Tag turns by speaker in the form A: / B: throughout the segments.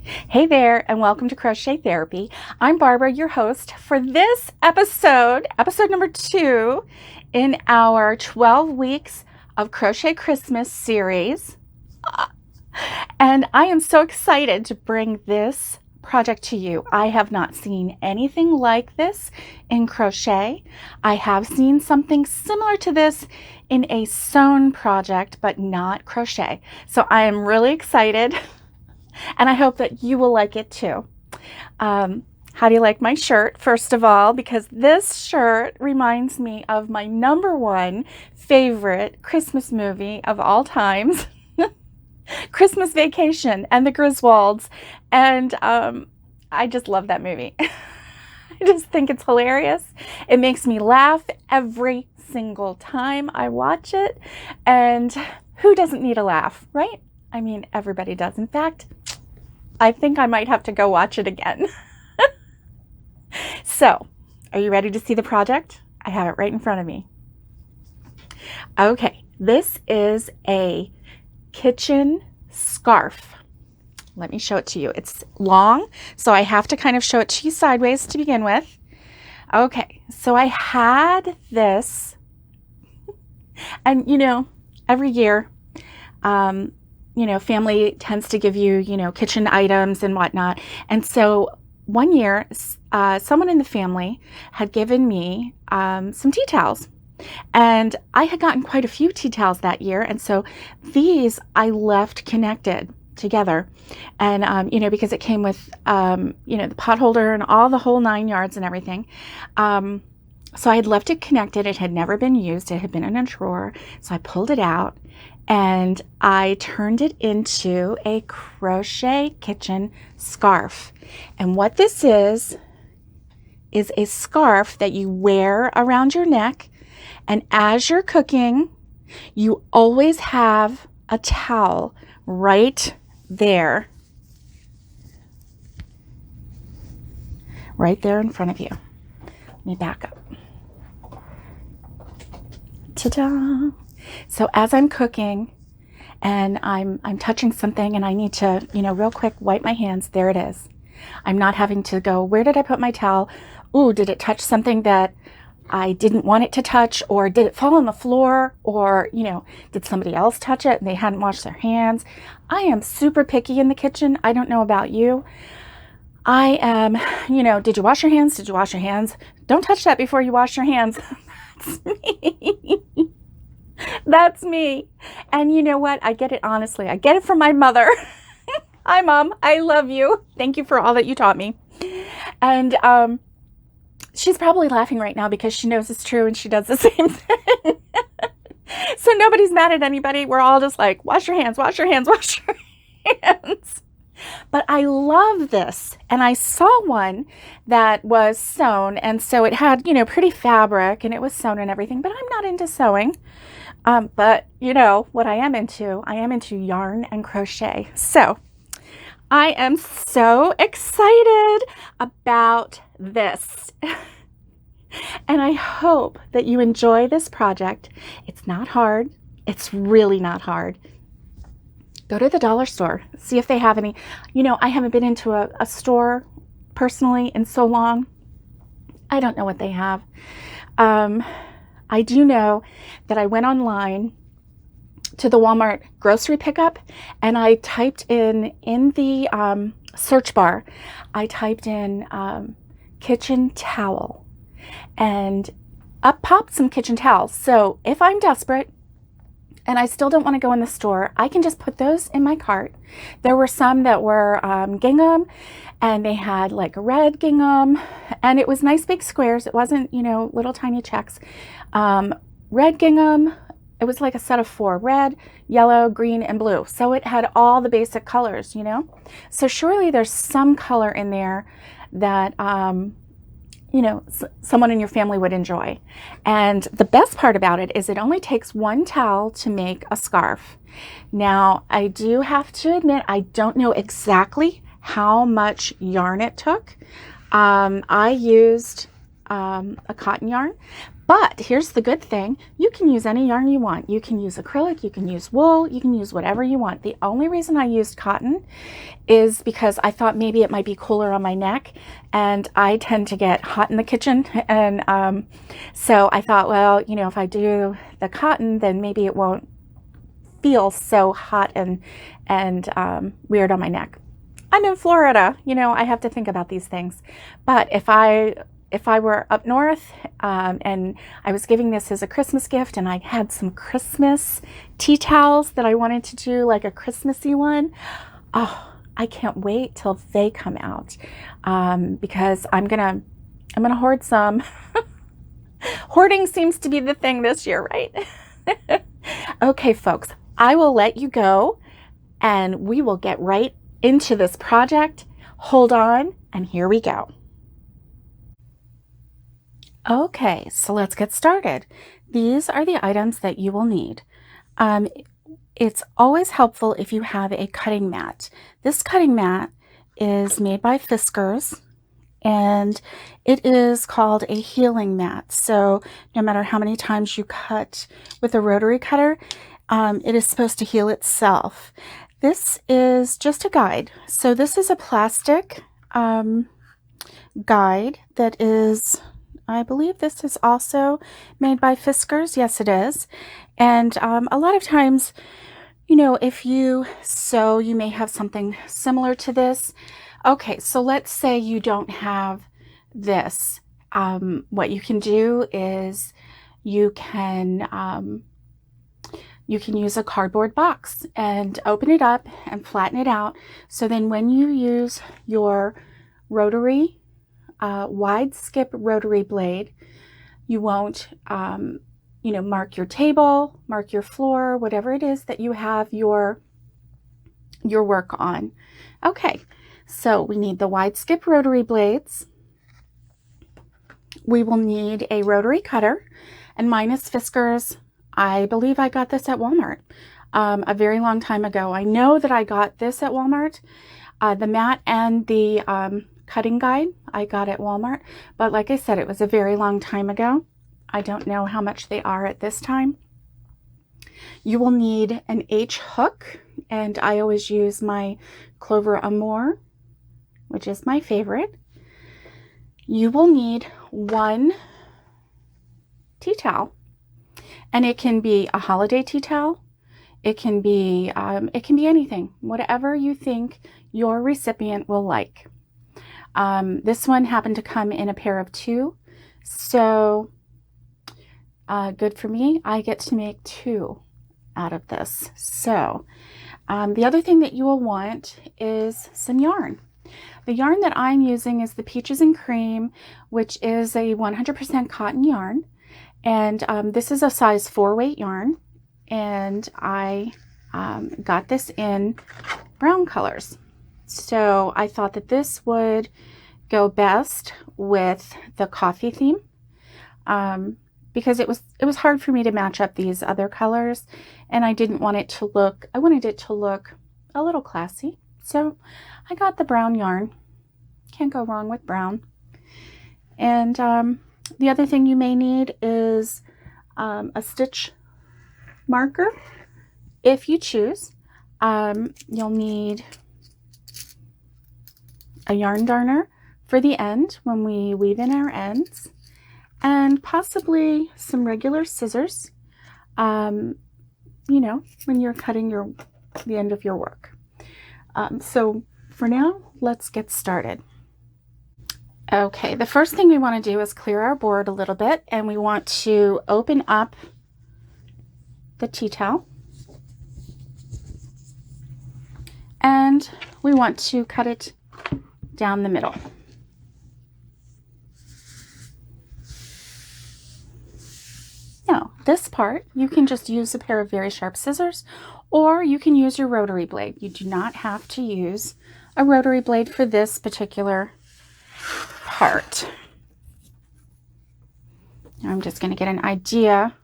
A: Hey there, and welcome to Crochet Therapy. I'm Barbara, your host for this episode number 2 in our 12 weeks of Crochet Christmas series. And I am so excited to bring this project to you. I have not seen anything like this in crochet. I have seen something similar to this in a sewn project, but not crochet. So I am really excited. And I hope that you will like it too. How do you like my shirt? First of all, because this shirt reminds me of my number one favorite Christmas movie of all times, Christmas Vacation and the Griswolds. And I just love that movie. I just think it's hilarious. It makes me laugh every single time I watch it. And who doesn't need a laugh, right? I mean, everybody does. In fact, I think I might have to go watch it again. So, are you ready to see the project? I have it right in front of me. Okay, this is a kitchen scarf. Let me show it to you. It's long, so I have to kind of show it to you sideways to begin with. Okay, so I had this, and every year, family tends to give you, kitchen items and whatnot. And so one year, someone in the family had given me some tea towels. And I had gotten quite a few tea towels that year. And so these I left connected together. And, because it came with, the pot holder and all the whole 9 yards and everything. So I had left it connected. It had never been used. It had been in a drawer. So I pulled it out. And I turned it into a crochet kitchen scarf. And what this is a scarf that you wear around your neck. And as you're cooking, you always have a towel right there. Right there in front of you. Let me back up. Ta-da! So as I'm cooking and I'm touching something and I need to, real quick wipe my hands, there it is. I'm not having to go, where did I put my towel? Ooh, did it touch something that I didn't want it to touch? Or did it fall on the floor? Or, did somebody else touch it and they hadn't washed their hands? I am super picky in the kitchen. I don't know about you. I am, did you wash your hands? Did you wash your hands? Don't touch that before you wash your hands. That's me. That's me. And you know what? I get it honestly. I get it from my mother. Hi, Mom. I love you. Thank you for all that you taught me. And she's probably laughing right now because she knows it's true and she does the same thing. So nobody's mad at anybody. We're all just like, wash your hands, wash your hands, wash your hands. But I love this. And I saw one that was sewn. And so it had, pretty fabric and it was sewn and everything. But I'm not into sewing. But what I am into yarn and crochet. So I am so excited about this. And I hope that you enjoy this project. It's not hard. It's really not hard. Go to the dollar store, see if they have any. I haven't been into a store personally in so long. I don't know what they have. I do know that I went online to the Walmart grocery pickup and I typed in the search bar, I typed in kitchen towel and up popped some kitchen towels. So if I'm desperate and I still don't want to go in the store, I can just put those in my cart. There were some that were gingham and they had like red gingham and it was nice big squares. It wasn't, little tiny checks. Red gingham, it was like a set of 4, red, yellow, green, and blue. So it had all the basic colors, So surely there's some color in there that, someone in your family would enjoy. And the best part about it is it only takes one towel to make a scarf. Now, I do have to admit, I don't know exactly how much yarn it took. I used a cotton yarn, But here's the good thing. You can use any yarn you want. You can use acrylic, you can use wool, you can use whatever you want. The only reason I used cotton is because I thought maybe it might be cooler on my neck, and I tend to get hot in the kitchen. And so I thought, well, you know, if I do the cotton, then maybe it won't feel so hot and weird on my neck. I'm in Florida, you know, I have to think about these things. But if I were up north and I was giving this as a Christmas gift, and I had some Christmas tea towels that I wanted to do like a Christmassy one, oh, I can't wait till they come out, because I'm gonna hoard some. Hoarding seems to be the thing this year, right? Okay, folks, I will let you go, and we will get right into this project. Hold on, and here we go. Okay, so let's get started. These are the items that you will need. It's always helpful if you have a cutting mat. This cutting mat is made by Fiskars, and it is called a healing mat. So no matter how many times you cut with a rotary cutter, it is supposed to heal itself. This is just a guide. So this is a plastic guide that is, I believe this is also made by Fiskars. Yes, it is. And a lot of times, you know, if you sew, you may have something similar to this. Okay, so let's say you don't have this. What you can do is you can use a cardboard box and open it up and flatten it out. So then when you use your rotary, wide skip rotary blade, you won't, you know, mark your table, mark your floor, whatever it is that you have your work on. Okay, so we need the wide skip rotary blades. We will need a rotary cutter, and mine is Fiskars. I believe I got this at Walmart a very long time ago. I know that I got this at Walmart. The mat and the cutting guide I got at Walmart, but like I said, it was a very long time ago. I don't know how much they are at this time. You will need an H hook, and I always use my Clover Amour, which is my favorite. You will need one tea towel, and it can be a holiday tea towel. It can be anything, whatever you think your recipient will like. This one happened to come in a pair of 2, so good for me. I get to make 2 out of this. So the other thing that you will want is some yarn. The yarn that I'm using is the Peaches and Cream, which is a 100% cotton yarn. And this is a size 4 weight yarn. And I got this in brown colors. So I thought that this would go best with the coffee theme. Because it was hard for me to match up these other colors, and I didn't want it to look, I wanted it to look a little classy. So I got the brown yarn. Can't go wrong with brown. And the other thing you may need is a stitch marker if you choose. You'll need a yarn darner for the end when we weave in our ends, and possibly some regular scissors, you know, when you're cutting the end of your work. So for now, let's get started. Okay, the first thing we want to do is clear our board a little bit, and we want to open up the tea towel, and we want to cut it down the middle. Now, this part, you can just use a pair of very sharp scissors, or you can use your rotary blade. You do not have to use a rotary blade for this particular part. Now I'm just going to get an idea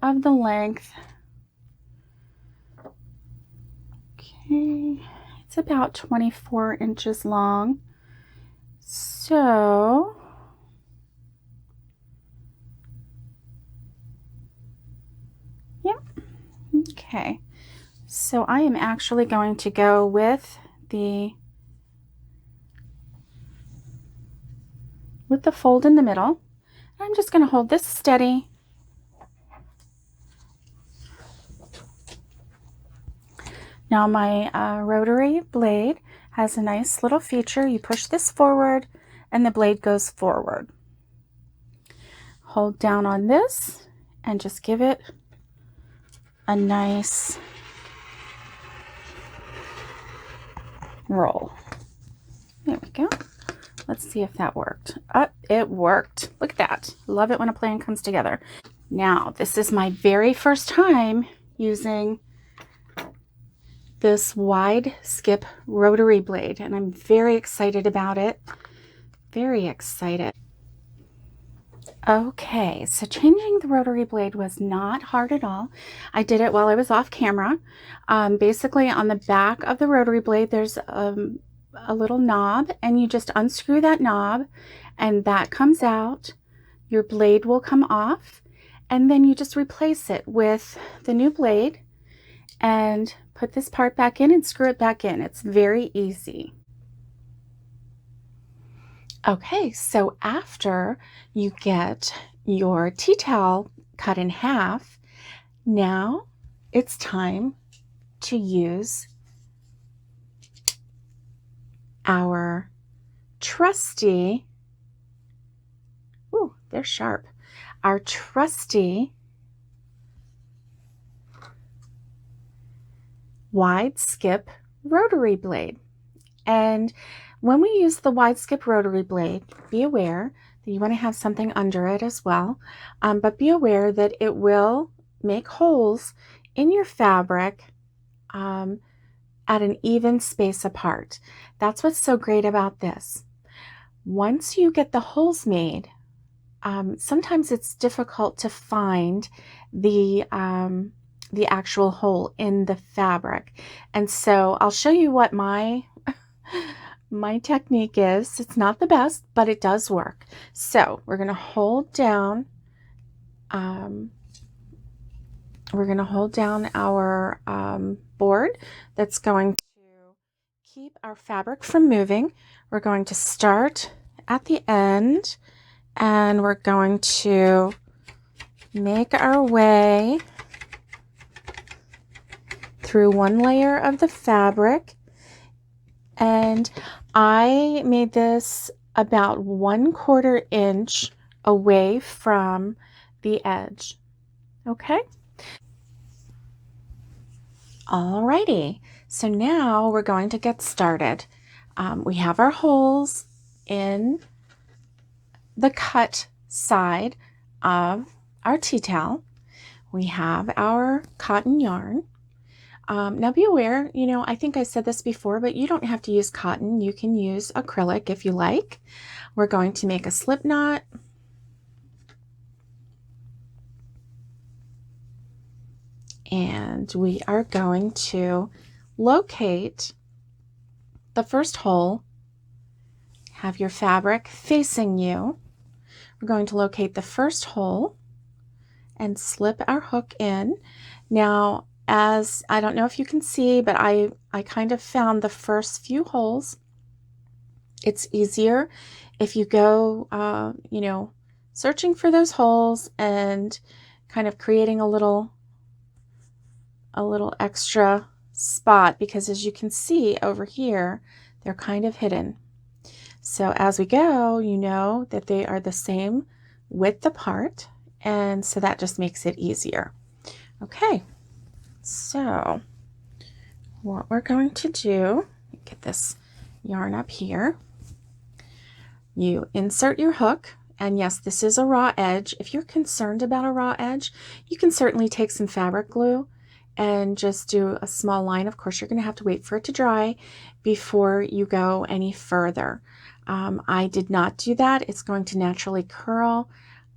A: of the length. Okay, it's about 24 inches long. So Okay, so I am actually going to go with the fold in the middle. I'm just going to hold this steady. Now my rotary blade has a nice little feature. You push this forward and the blade goes forward. Hold down on this and just give it a nice roll. There we go. Let's see if that worked. It worked. Look at that. Love it when a plan comes together. Now, this is my very first time using this wide skip rotary blade, and I'm very excited about it. Very excited. Okay, so changing the rotary blade was not hard at all. I did it while I was off camera. Basically, on the back of the rotary blade, there's a little knob, and you just unscrew that knob, and that comes out. Your blade will come off, and then you just replace it with the new blade and put this part back in and screw it back in. It's very easy. Okay, so after you get your tea towel cut in half, now it's time to use our trusty, ooh, they're sharp, our trusty wide skip rotary blade. And when we use the wide skip rotary blade, be aware that you want to have something under it as well, but be aware that it will make holes in your fabric at an even space apart. That's what's so great about this. Once you get the holes made, sometimes it's difficult to find the actual hole in the fabric. And so I'll show you what my technique is. It's not the best, but it does work. So we're going to hold down our board that's going to keep our fabric from moving. We're going to start at the end, and we're going to make our way through one layer of the fabric. And I made this about 1/4 inch away from the edge. Okay. Alrighty, so now we're going to get started. We have our holes in the cut side of our tea towel. We have our cotton yarn. Now be aware, I think I said this before, but you don't have to use cotton. You can use acrylic if you like. We're going to make a slip knot. And we are going to locate the first hole. Have your fabric facing you. We're going to locate the first hole and slip our hook in. Now, as I don't know if you can see, but I kind of found the first few holes. It's easier if you go, searching for those holes and kind of creating a little extra spot, because as you can see over here, they're kind of hidden. So as we go, you know that they are the same width apart, and so that just makes it easier. Okay, so what we're going to do, get this yarn up here. You insert your hook, and yes, this is a raw edge. If you're concerned about a raw edge, you can certainly take some fabric glue and just do a small line. Of course, you're going to have to wait for it to dry before you go any further. I did not do that. It's going to naturally curl.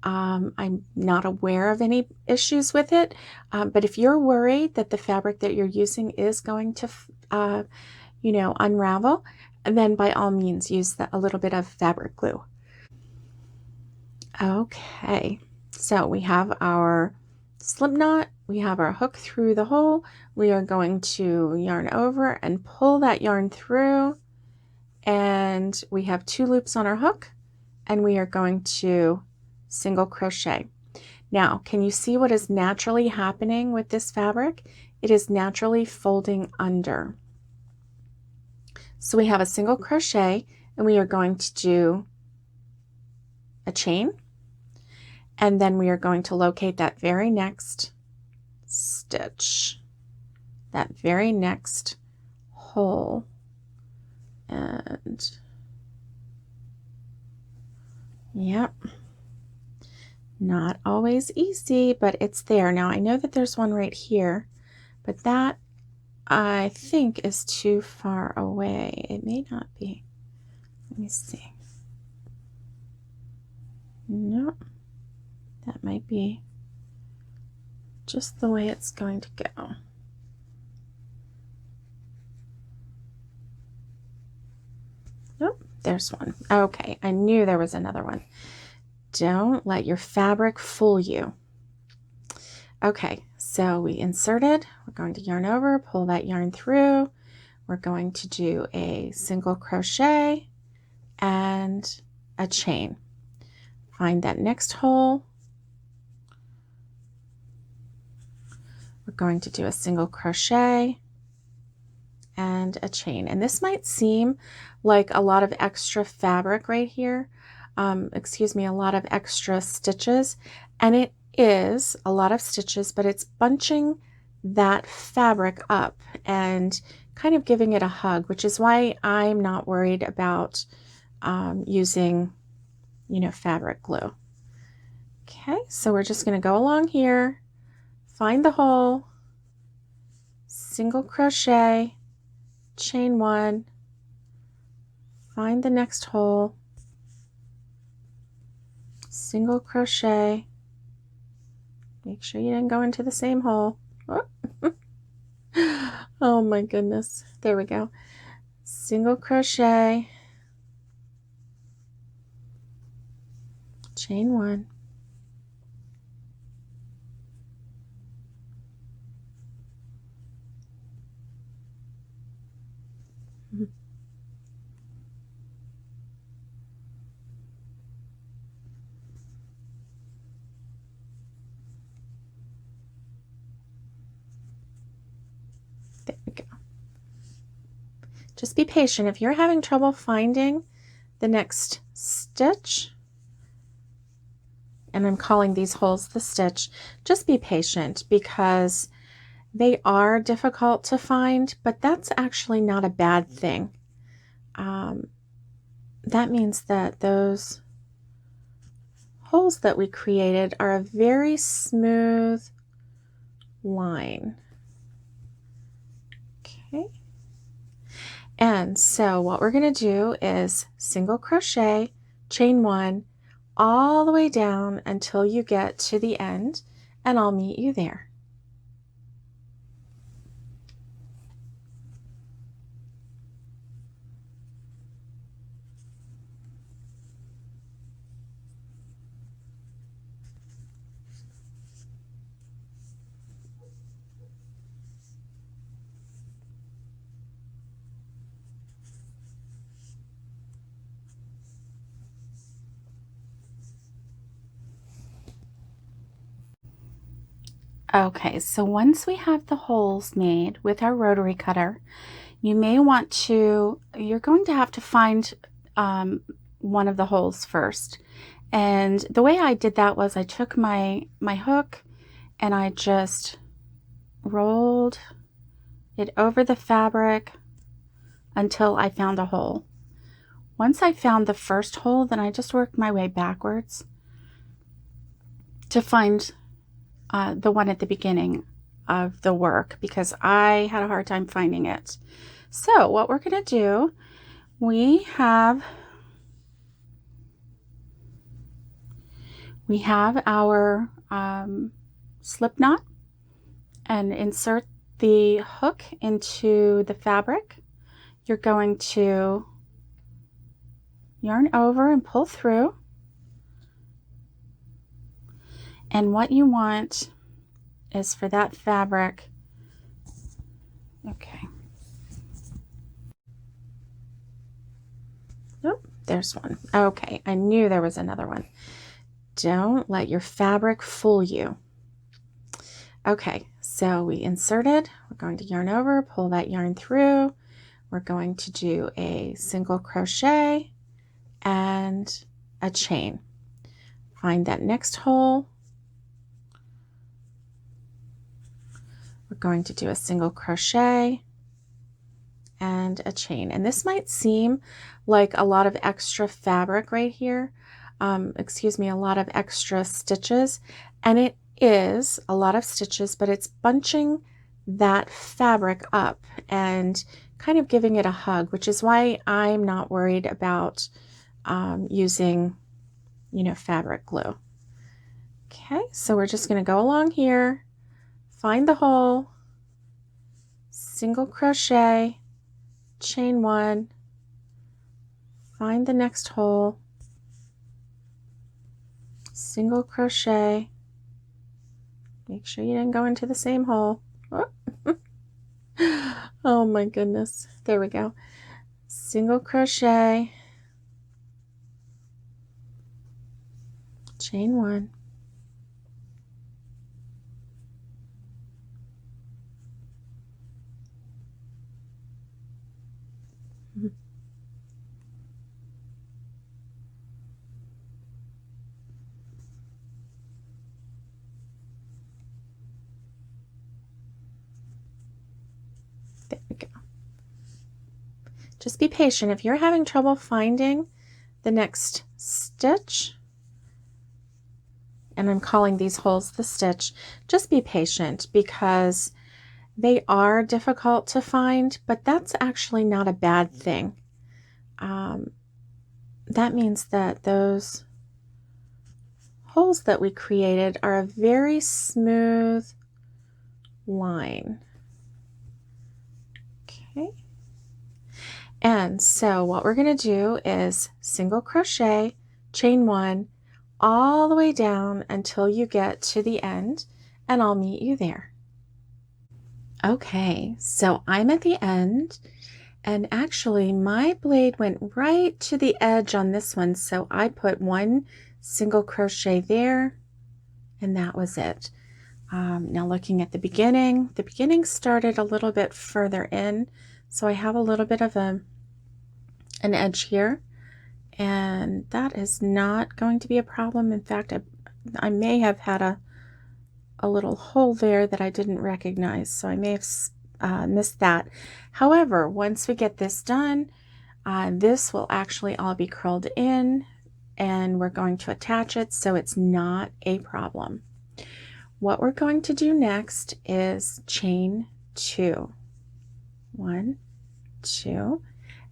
A: I'm not aware of any issues with it, but if you're worried that the fabric that you're using is going to, unravel, then by all means use a little bit of fabric glue. Okay, so we have our slip knot, we have our hook through the hole. We are going to yarn over and pull that yarn through, and we have 2 loops on our hook, and we are going to single crochet. Now, can you see what is naturally happening with this fabric? It is naturally folding under. So we have a single crochet, and we are going to do a chain, and then we are going to locate that very next stitch, that very next hole, and yep, not always easy, but it's there. Now I know that there's one right here, but that I think is too far away. It may not be. Let me see. No, that might be just the way it's going to go. Nope, there's one. Okay, I knew there was another one. Don't let your fabric fool you. Okay, so we inserted, we're going to yarn over, pull that yarn through. We're going to do a single crochet and a chain. Find that next hole. We're going to do a single crochet and a chain. And this might seem like a lot of extra fabric right here. Excuse me, a lot of extra stitches. And it is a lot of stitches, but it's bunching that fabric up and kind of giving it a hug, which is why I'm not worried about using, fabric glue. Okay, so we're just going to go along here, find the hole, single crochet, chain 1, find the next hole, single crochet, make sure you didn't go into the same hole. Oh my goodness, there we go. Single crochet, chain 1, there we go. Just be patient. If you're having trouble finding the next stitch, and I'm calling these holes the stitch, just be patient because they are difficult to find, but that's actually not a bad thing. That means that those holes that we created are a very smooth line. Okay. And so what we're going to do is single crochet, chain 1, all the way down until you get to the end, and I'll meet you there. Okay, so once we have the holes made with our rotary cutter, you're going to have to find one of the holes first. And the way I did that was I took my hook and I just rolled it over the fabric until I found a hole. Once I found the first hole, then I just worked my way backwards to find the one at the beginning of the work because I had a hard time finding it. So what we're going to do, we have our slip knot, and insert the hook into the fabric. You're going to yarn over and pull through. And what you want is for that fabric. Okay. Oh, there's one. Okay, I knew there was another one. Don't let your fabric fool you. Okay, so we inserted, we're going to yarn over, pull that yarn through. We're going to do a single crochet and a chain. Find that next hole. We're going to do a single crochet and a chain. And this might seem like a lot of extra fabric right here. Excuse me, a lot of extra stitches. And it is a lot of stitches, but it's bunching that fabric up and kind of giving it a hug, which is why I'm not worried about using, you know, fabric glue. Okay, so we're just going to go along here, find the hole, single crochet, chain one, find the next hole, single crochet, make sure you didn't go into the same hole. Oh my goodness, there we go. Single crochet, chain one, there we go. Just be patient. If you're having trouble finding the next stitch, and I'm calling these holes the stitch, just be patient because they are difficult to find, but that's actually not a bad thing. That means that those holes that we created are a very smooth line. Okay. And so what we're going to do is single crochet, chain one, all the way down until you get to the end, and I'll meet you there. Okay, so I'm at the end, and actually my blade went right to the edge on this one, so I put one single crochet there, and that was it. Now looking at the beginning started a little bit further in, so I have a little bit of an edge here, and that is not going to be a problem. In fact, I may have had a little hole there that I didn't recognize, so I may have missed that. However, once we get this done, this will actually all be curled in, and we're going to attach it, so it's not a problem. What we're going to do next is chain two. 1, 2,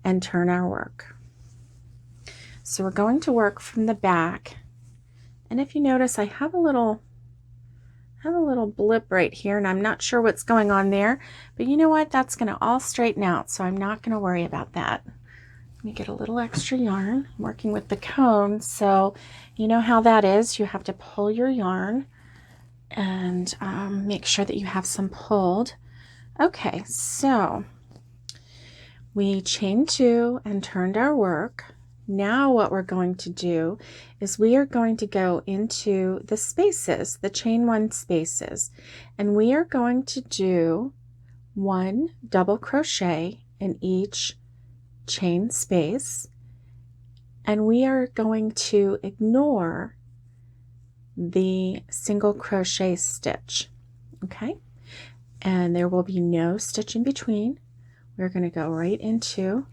A: and turn our work. So we're going to work from the back, and if you notice, I have a little blip right here, and I'm not sure what's going on there, but you know what, that's going to all straighten out, so I'm not going to worry about that. Let me get a little extra yarn. I'm working with the cone, so you know how that is. You have to pull your yarn and make sure that you have some pulled. Okay, so we chained two and turned our work. Now what we're going to do is we are going to go into the spaces, the chain one spaces, and we are going to do one double crochet in each chain space, and we are going to ignore the single crochet stitch. Okay, and there will be no stitch in between. We're going to go right into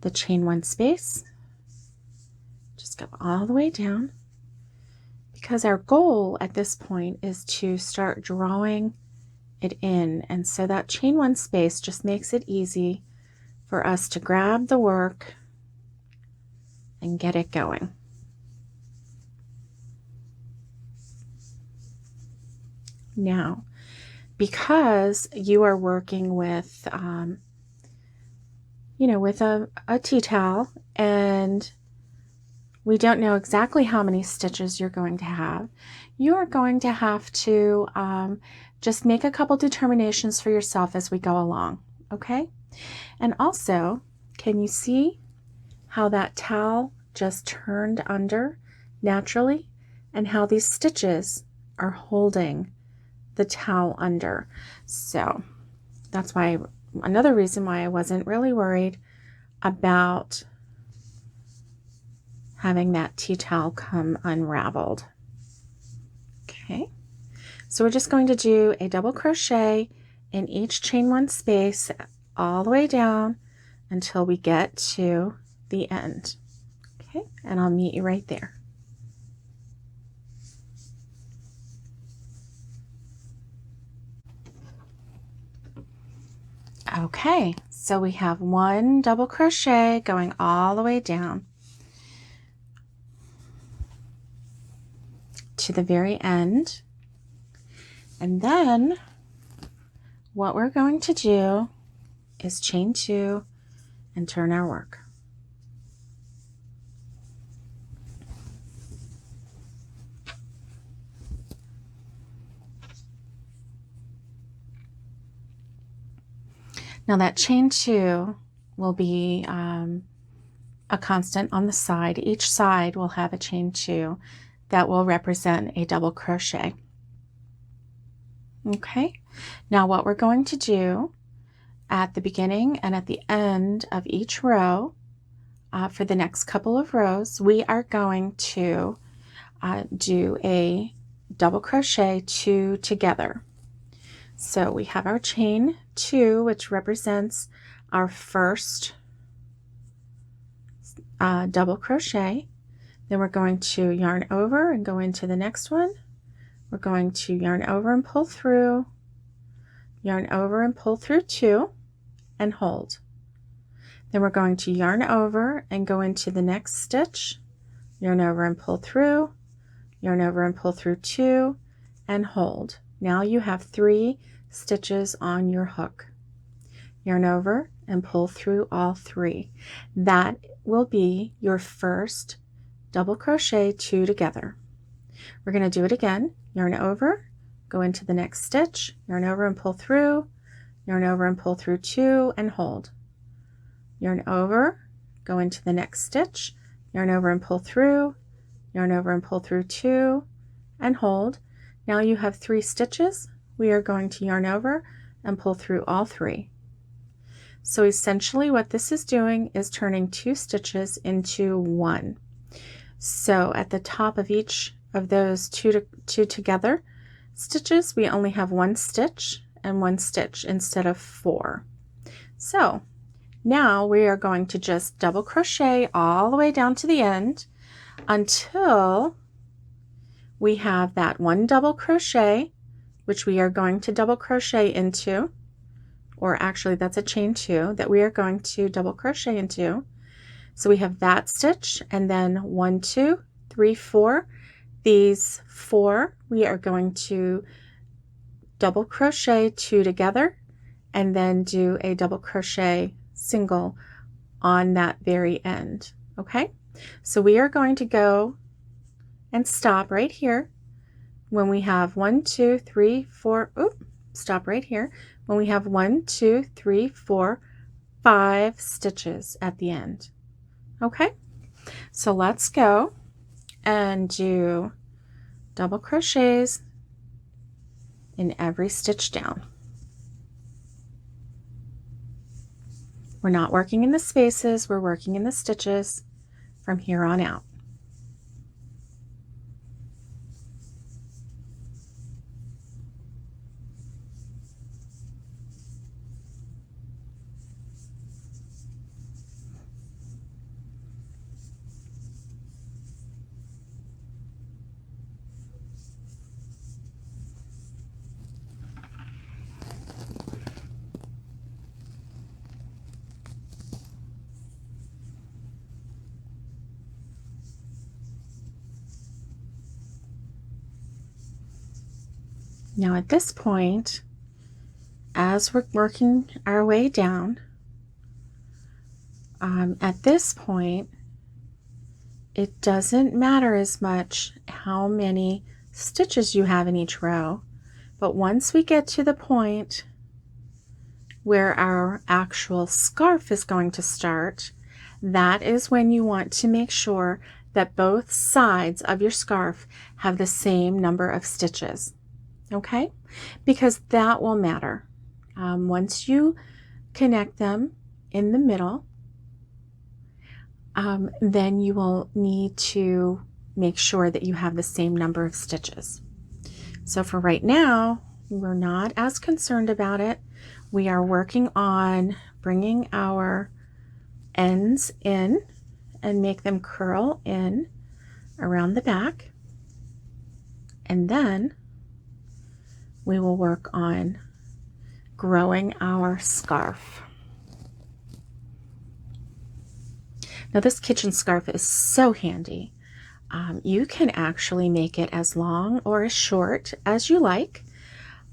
A: the chain one space, just go all the way down, because our goal at this point is to start drawing it in, and so that chain one space just makes it easy for us to grab the work and get it going. Now, because you are working with you know, with a tea towel and we don't know exactly how many stitches you're going to have. You are going to have to just make a couple determinations for yourself as we go along, okay? And also, can you see how that towel just turned under naturally and how these stitches are holding the towel under? So that's why, another reason why I wasn't really worried about having that tea towel come unraveled. Okay, so we're just going to do a double crochet in each chain one space all the way down until we get to the end. Okay, and I'll meet you right there. Okay, so we have one double crochet going all the way down to the very end, and then what we're going to do is chain two and turn our work. Now that chain two will be a constant on the side. Each side will have a chain two that will represent a double crochet. Okay, now what we're going to do at the beginning and at the end of each row, for the next couple of rows, we are going to do a double crochet two together. So we have our chain two, which represents our first double crochet. Then we're going to yarn over and go into the next one. We're going to yarn over and pull through, yarn over and pull through two, and hold. Then we're going to yarn over and go into the next stitch, yarn over and pull through, yarn over and pull through two, and hold. Now you have 3 stitches on your hook. Yarn over and pull through all 3. That will be your first double crochet two together. We're going to do it again. Yarn over, go into the next stitch, yarn over and pull through, yarn over and pull through two, and hold. Yarn over, go into the next stitch, yarn over and pull through, yarn over and pull through two, and hold. Now you have 3 stitches. We are going to yarn over and pull through all 3. So essentially what this is doing is turning 2 stitches into 1. So at the top of each of those two together stitches, we only have 1 stitch and 1 stitch instead of 4. So now we are going to just double crochet all the way down to the end until we have that 1 double crochet, which we are going to double crochet into, or actually that's a chain 2 that we are going to double crochet into. So we have that stitch, and then 1, 2, 3, 4. These 4 we are going to double crochet 2 together and then do a double crochet single on that very end. Okay, so we are going to go and stop right here when we have 1, 2, 3, 4. Stop right here when we have 1, 2, 3, 4, 5 stitches at the end. Okay, so let's go and do double crochets in every stitch down. We're not working in the spaces, we're working in the stitches from here on out. Now at this point, as we're working our way down, at this point it doesn't matter as much how many stitches you have in each row, but once we get to the point where our actual scarf is going to start, that is when you want to make sure that both sides of your scarf have the same number of stitches, okay? Because that will matter. Once you connect them in the middle, then you will need to make sure that you have the same number of stitches. So for right now, we're not as concerned about it. We are working on bringing our ends in and make them curl in around the back. And then we will work on growing our scarf. Now this kitchen scarf is so handy. You can actually make it as long or as short as you like.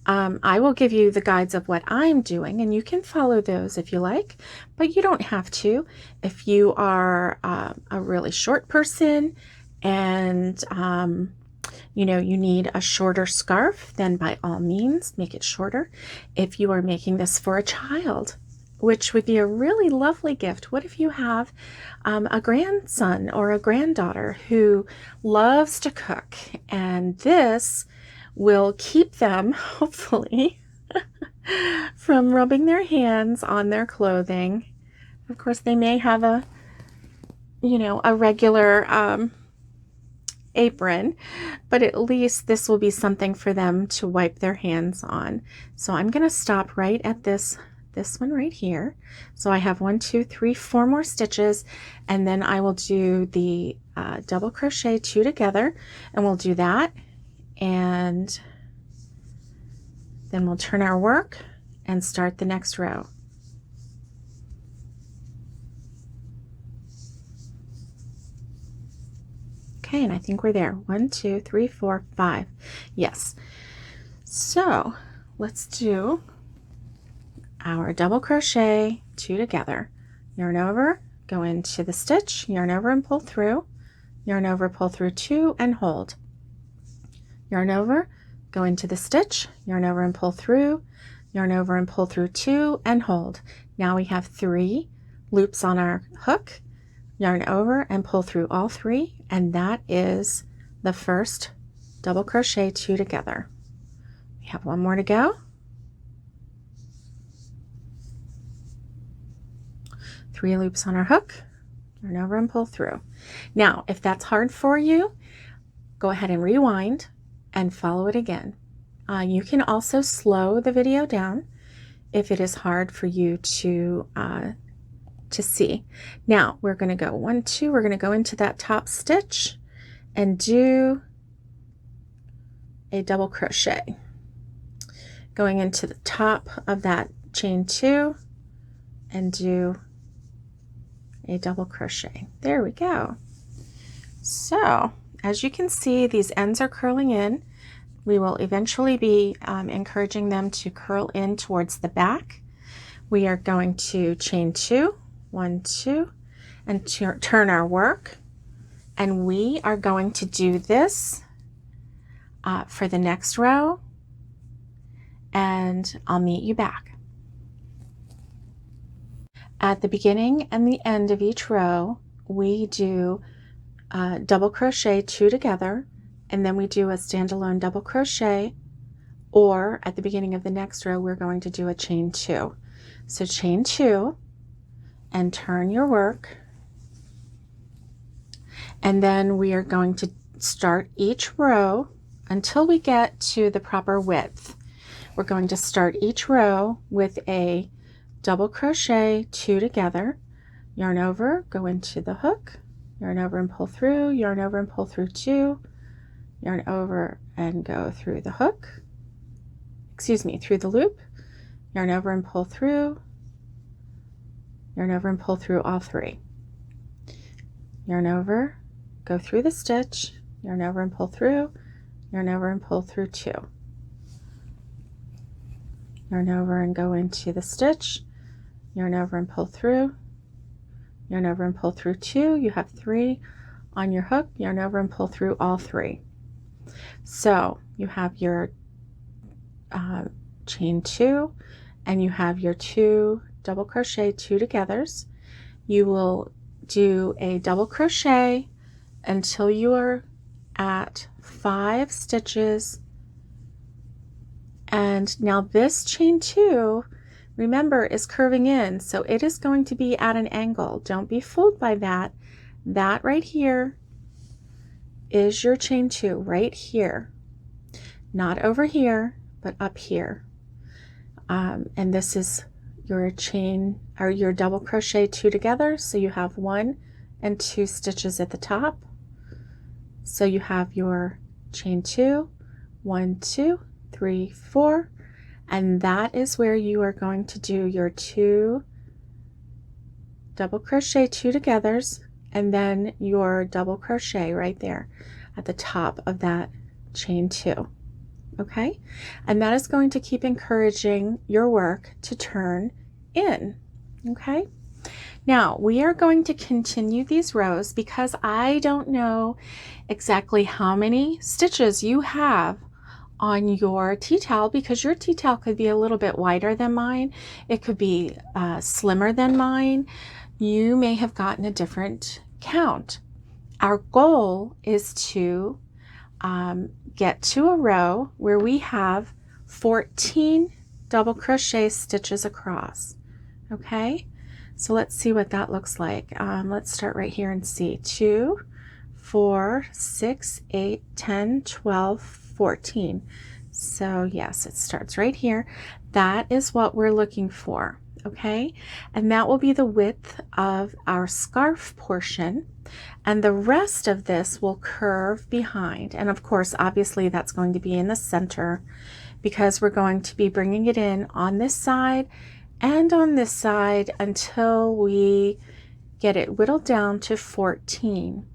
A: I will give you the guides of what I'm doing, and you can follow those if you like, but you don't have to. If you are a really short person and you know, you need a shorter scarf, then by all means make it shorter. If you are making this for a child, which would be a really lovely gift. What if you have a grandson or a granddaughter who loves to cook, and this will keep them, hopefully, from rubbing their hands on their clothing. Of course, they may have a, you know, a regular apron, but at least this will be something for them to wipe their hands on. So I'm going to stop right at this one right here. So I have 1, 2, 3, 4 more stitches, and then I will do the double crochet 2 together, and we'll do that, and then we'll turn our work and start the next row. Okay, and I think we're there. 1, 2, 3, 4, 5. Yes. So let's do our double crochet 2 together. Yarn over, go into the stitch, yarn over and pull through, yarn over, pull through 2 and hold. Yarn over, go into the stitch, yarn over and pull through, yarn over and pull through 2 and hold. Now we have 3 loops on our hook, yarn over and pull through all 3, and that is the first double crochet 2 together. We have 1 more to go. 3 loops on our hook, yarn over and pull through. Now, if that's hard for you, go ahead and rewind and follow it again. You can also slow the video down if it is hard for you to see. Now we're going to go 1, 2, we're going to go into that top stitch and do a double crochet. Going into the top of that chain 2 and do a double crochet. There we go. So as you can see, these ends are curling in. We will eventually be encouraging them to curl in towards the back. We are going to chain 2, 1, 2, and turn our work, and we are going to do this for the next row, and I'll meet you back. At the beginning and the end of each row, we do double crochet 2 together, and then we do a standalone double crochet, or at the beginning of the next row we're going to do a chain 2. So chain 2 and turn your work, and then we are going to start each row until we get to the proper width. We're going to start each row with a double crochet 2 together, yarn over, go into the hook, yarn over and pull through, yarn over and pull through 2, yarn over and go through the hook, through the loop, yarn over and pull through, yarn over and pull through all 3, yarn over, go through the stitch, yarn over and pull through, yarn over and pull through 2, yarn over and go into the stitch, yarn over and pull through, yarn over and pull through 2. You have 3 on your hook, yarn over and pull through all 3. So you have your chain 2 and you have your 2 double crochet 2 togethers. You will do a double crochet until you are at 5 stitches. And now this chain 2, remember, is curving in, so it is going to be at an angle. Don't be fooled by that. That right here is your chain 2 right here, not over here, but up here. And this is your chain or your double crochet 2 together, so you have 1 and 2 stitches at the top. So you have your chain 2, 1, 2, 3, 4, and that is where you are going to do your 2 double crochet 2 togethers, and then your double crochet right there at the top of that chain 2. Okay, and that is going to keep encouraging your work to turn in. Okay, now we are going to continue these rows because I don't know exactly how many stitches you have on your tea towel, because your tea towel could be a little bit wider than mine. It could be slimmer than mine. You may have gotten a different count. Our goal is to get to a row where we have 14 double crochet stitches across. Okay, so let's see what that looks like. Let's start right here and see. 2, 4, 6, 8, 10, 12, 14. So yes, it starts right here. That is what we're looking for. Okay, and that will be the width of our scarf portion, and the rest of this will curve behind. And of course, obviously that's going to be in the center, because we're going to be bringing it in on this side and on this side until we get it whittled down to 14.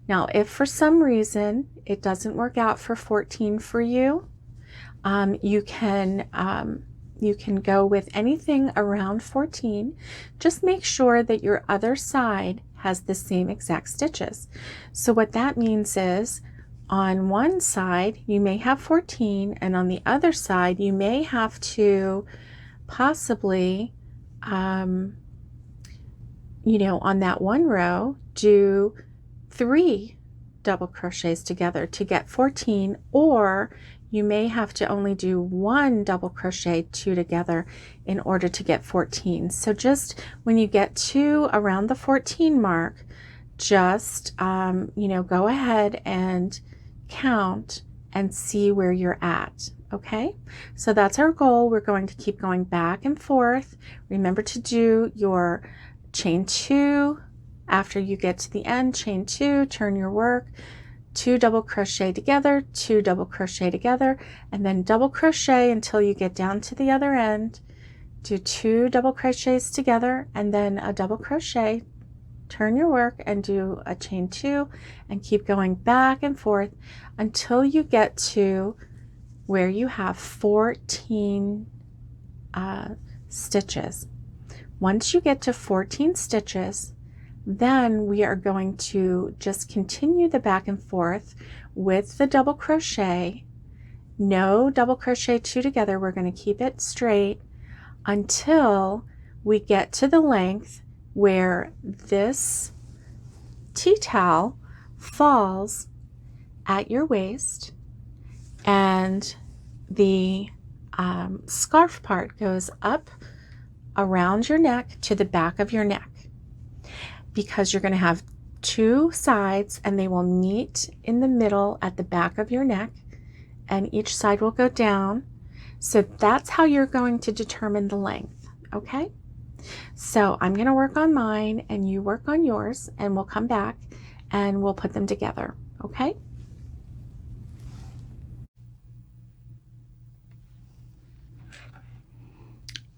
A: Now, if for some reason it doesn't work out for 14 for you, you can go with anything around 14. Just make sure that your other side has the same exact stitches. So what that means is on one side you may have 14, and on the other side you may have to possibly you know, on that one row do 3 double crochets together to get 14, or you may have to only do 1 double crochet 2 together in order to get 14. So just when you get to around the 14 mark, just you know, go ahead and count and see where you're at. Okay, so that's our goal. We're going to keep going back and forth. Remember to do your chain 2 after you get to the end. Chain 2, turn your work, 2 double crochet together, 2 double crochet together, and then double crochet until you get down to the other end. Do 2 double crochets together and then a double crochet, turn your work and do a chain 2, and keep going back and forth until you get to where you have 14 stitches. Once you get to 14 stitches, then we are going to just continue the back and forth with the double crochet. No double crochet 2 together. We're going to keep it straight until we get to the length where this tea towel falls at your waist and the scarf part goes up around your neck to the back of your neck, because you're going to have 2 sides and they will meet in the middle at the back of your neck, and each side will go down. So that's how you're going to determine the length. Okay, so I'm going to work on mine and you work on yours, and we'll come back and we'll put them together. Okay.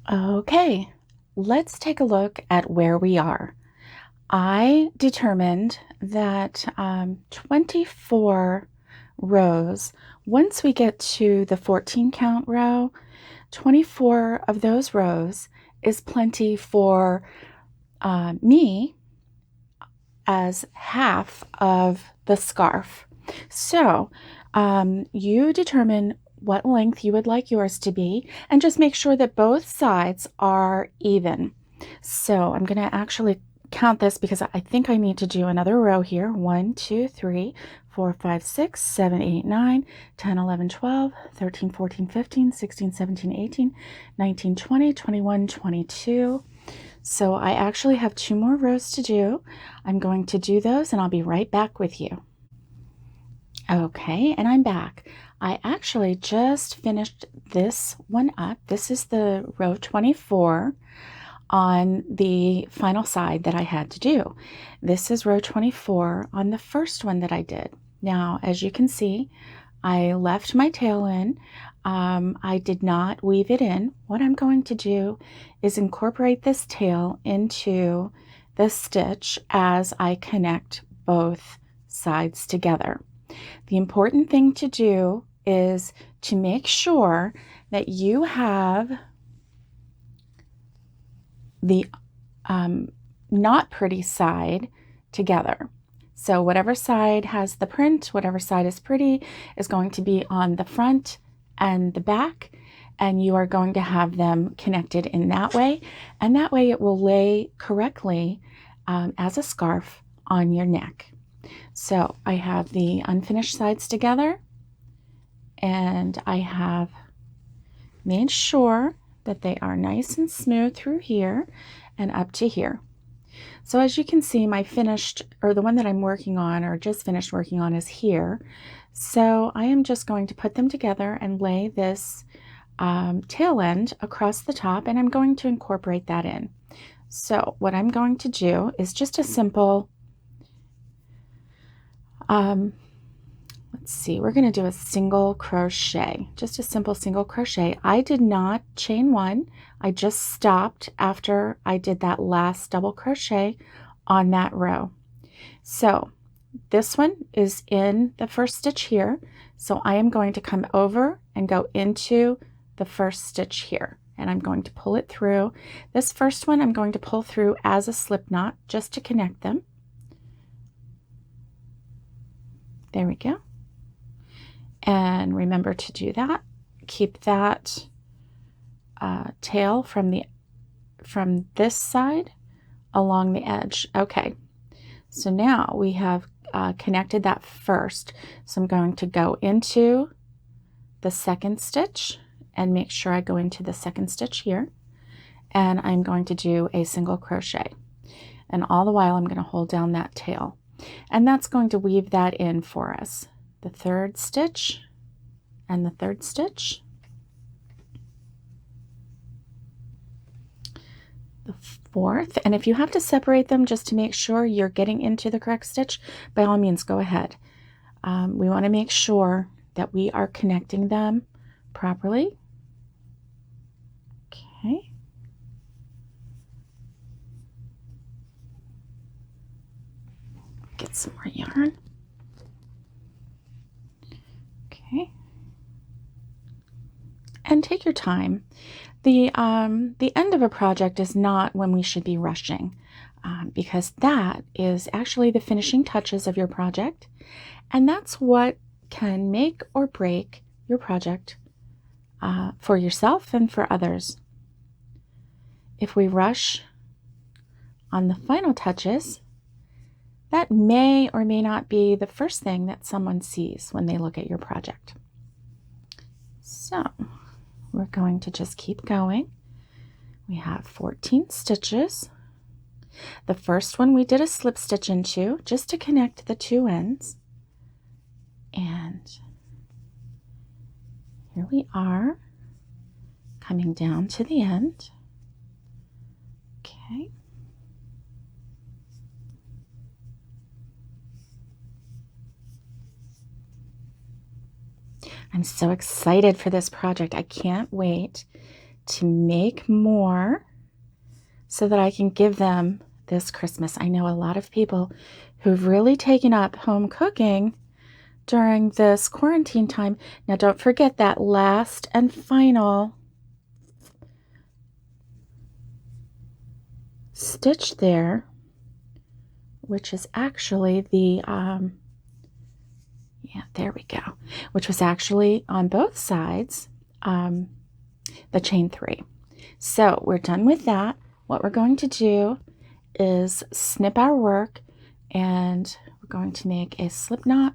A: Okay, let's take a look at where we are. I determined that 24 rows, once we get to the 14 count row, 24 of those rows is plenty for me as half of the scarf. So you determine what length you would like yours to be, and just make sure that both sides are even. So I'm going to actually count this because I think I need to do another row here. 1, 2, 3, 4, 5, 6, 7, 8, 9, 10, 11, 12, 13, 14, 15, 16, 17, 18, 19, 20, 21, 22. So I actually have 2 more rows to do. I'm going to do those and I'll be right back with you. Okay, and I'm back. I actually just finished this one up. This is the row 24 on the final side that I had to do. This is row 24 on the first one that I did. Now, as you can see, I left my tail in. I did not weave it in. What I'm going to do is incorporate this tail into the stitch as I connect both sides together. The important thing to do is to make sure that you have the not pretty side together. So whatever side has the print, whatever side is pretty, is going to be on the front and the back, and you are going to have them connected in that way, and that way it will lay correctly as a scarf on your neck. So I have the unfinished sides together, and I have made sure that they are nice and smooth through here and up to here. So as you can see, my finished, or the one that I'm working on or just finished working on, is here. So I am just going to put them together and lay this tail end across the top, and I'm going to incorporate that in. So what I'm going to do is just a simple let's see, we're going to do a single crochet, just a simple single crochet. I did not chain one. I just stopped after I did that last double crochet on that row. So this one is in the first stitch here. So I am going to come over and go into the first stitch here, and I'm going to pull it through. This first one I'm going to pull through as a slip knot just to connect them. There we go. And remember to do that. Keep that tail from this side along the edge. Okay, so now we have connected that first. So I'm going to go into the second stitch and make sure I go into the second stitch here. And I'm going to do a single crochet. And all the while I'm going to hold down that tail. And that's going to weave that in for us. The third stitch and the third stitch, the fourth, and if you have to separate them just to make sure you're getting into the correct stitch, by all means go ahead. We want to make sure that we are connecting them properly. Okay. Get some more yarn. Okay. And take your time. The end of a project is not when we should be rushing, because that is actually the finishing touches of your project, and that's what can make or break your project for yourself and for others. If we rush on the final touches, that may or may not be the first thing that someone sees when they look at your project. So we're going to just keep going. We have 14 stitches. The first one we did a slip stitch into just to connect the two ends. And here we are coming down to the end. Okay. I'm so excited for this project. I can't wait to make more so that I can give them this Christmas. I know a lot of people who've really taken up home cooking during this quarantine time. Now don't forget that last and final stitch there which is actually the, yeah, there we go, which was actually on both sides, the chain 3. So we're done with that. What we're going to do is snip our work, and we're going to make a slip knot.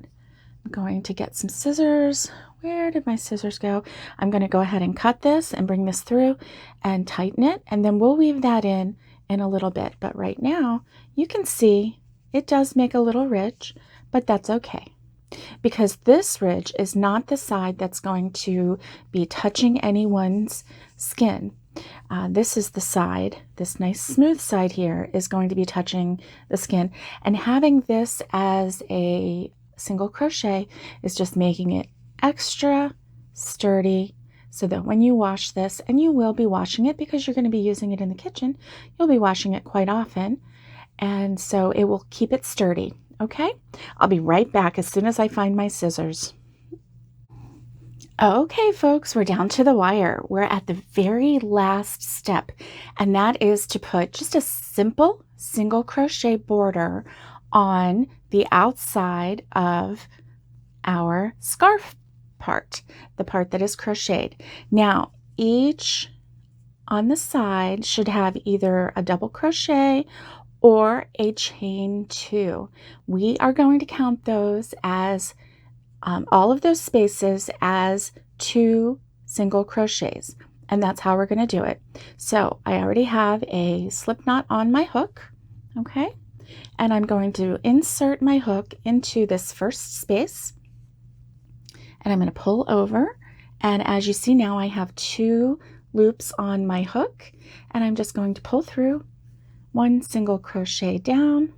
A: I'm going to get some scissors. Where did my scissors go? I'm going to go ahead and cut this and bring this through and tighten it, and then we'll weave that in a little bit. But right now you can see it does make a little ridge, but that's okay, because this ridge is not the side that's going to be touching anyone's skin. This is the side, this nice smooth side here is going to be touching the skin, and having this as a single crochet is just making it extra sturdy, so that when you wash this, and you will be washing it because you're going to be using it in the kitchen, you'll be washing it quite often, and so it will keep it sturdy. Okay, I'll be right back as soon as I find my scissors. Okay, folks, we're down to the wire. We're at the very last step, and that is to put just a simple single crochet border on the outside of our scarf part, the part that is crocheted. Now, each on the side should have either a double crochet or a chain 2. We are going to count those as all of those spaces as 2 single crochets, and that's how we're going to do it. So I already have a slip knot on my hook, okay, and I'm going to insert my hook into this first space, and I'm going to pull over, and as you see now I have 2 loops on my hook, and I'm just going to pull through 1 single crochet down,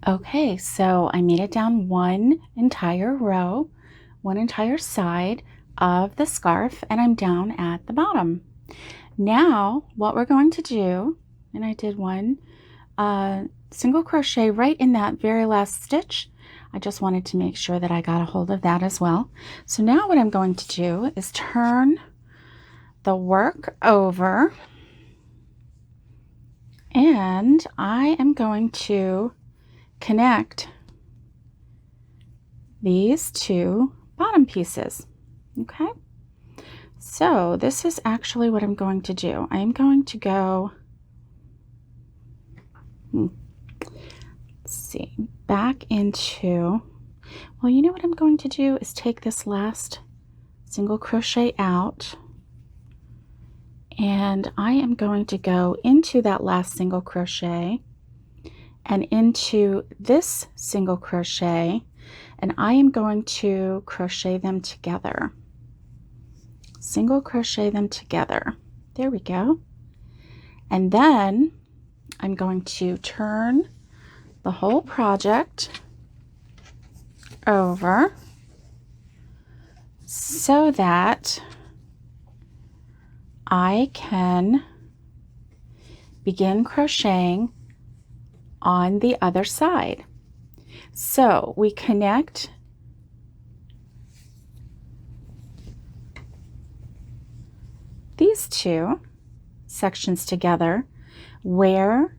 A: okay, so I made it down 1 entire row, 1 entire side of the scarf, and I'm down at the bottom. Now what we're going to do, and I did 1 single crochet right in that very last stitch. I just wanted to make sure that I got a hold of that as well. So now what I'm going to do is turn the work over, and I am going to connect these 2 bottom pieces. Okay, so this is actually what I'm going to do. I am going to go, let's see, back into, well, you know what I'm going to do is take this last single crochet out, and I am going to go into that last single crochet and into this single crochet, and I am going to crochet them together. Single crochet them together. There we go. And then I'm going to turn the whole project over so that I can begin crocheting on the other side. So we connect these 2 sections together where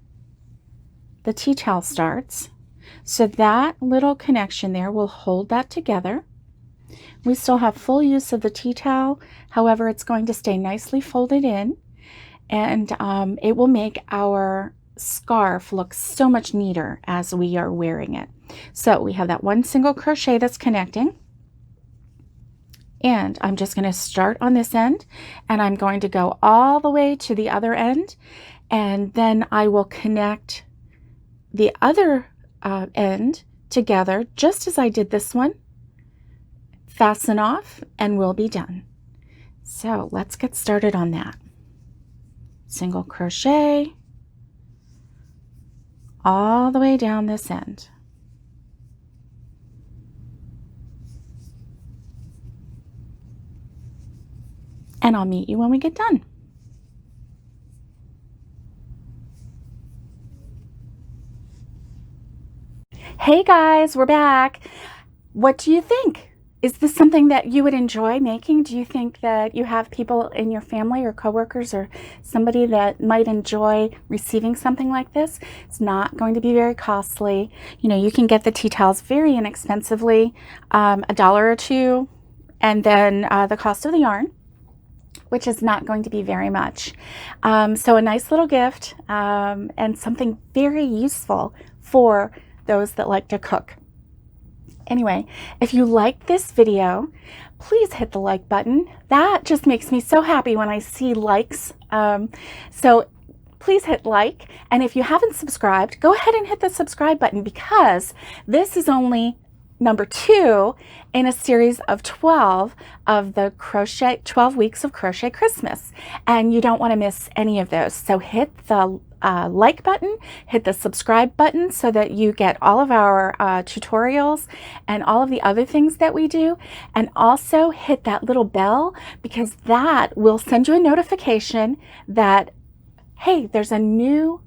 A: the tea towel starts. So that little connection there will hold that together. We still have full use of the tea towel, however, it's going to stay nicely folded in, and it will make our scarf looks so much neater as we are wearing it. So we have that 1 single crochet that's connecting, and I'm just going to start on this end, and I'm going to go all the way to the other end, and then I will connect the other end together just as I did this one, fasten off, and we'll be done. So let's get started on that. Single crochet all the way down this end. And I'll meet you when we get done. Hey guys, we're back. What do you think? Is this something that you would enjoy making? Do you think that you have people in your family or coworkers or somebody that might enjoy receiving something like this? It's not going to be very costly. You know, you can get the tea towels very inexpensively, $1 or $2, and then the cost of the yarn, which is not going to be very much. So a nice little gift, and something very useful for those that like to cook. Anyway, if you like this video, please hit the like button. That just makes me so happy when I see likes. So please hit like. And if you haven't subscribed, go ahead and hit the subscribe button, because this is only number 2 in a series of 12 of the 12 weeks of Crochet Christmas. And you don't want to miss any of those. So hit the like button, hit the subscribe button so that you get all of our tutorials and all of the other things that we do. And also hit that little bell, because that will send you a notification that, hey, there's a new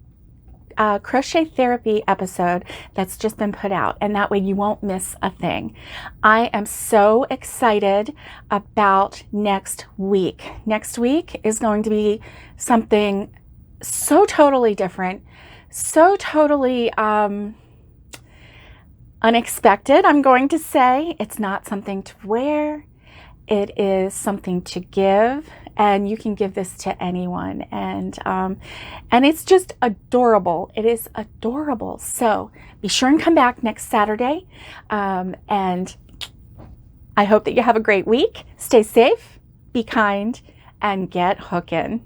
A: crochet therapy episode that's just been put out, and that way you won't miss a thing. I am so excited about next week. Next week is going to be something so totally different, so totally unexpected. I'm going to say it's not something to wear. It is something to give, and you can give this to anyone, and it's just adorable. It is adorable. So be sure and come back next Saturday, and I hope that you have a great week. Stay safe, be kind, and get hooking.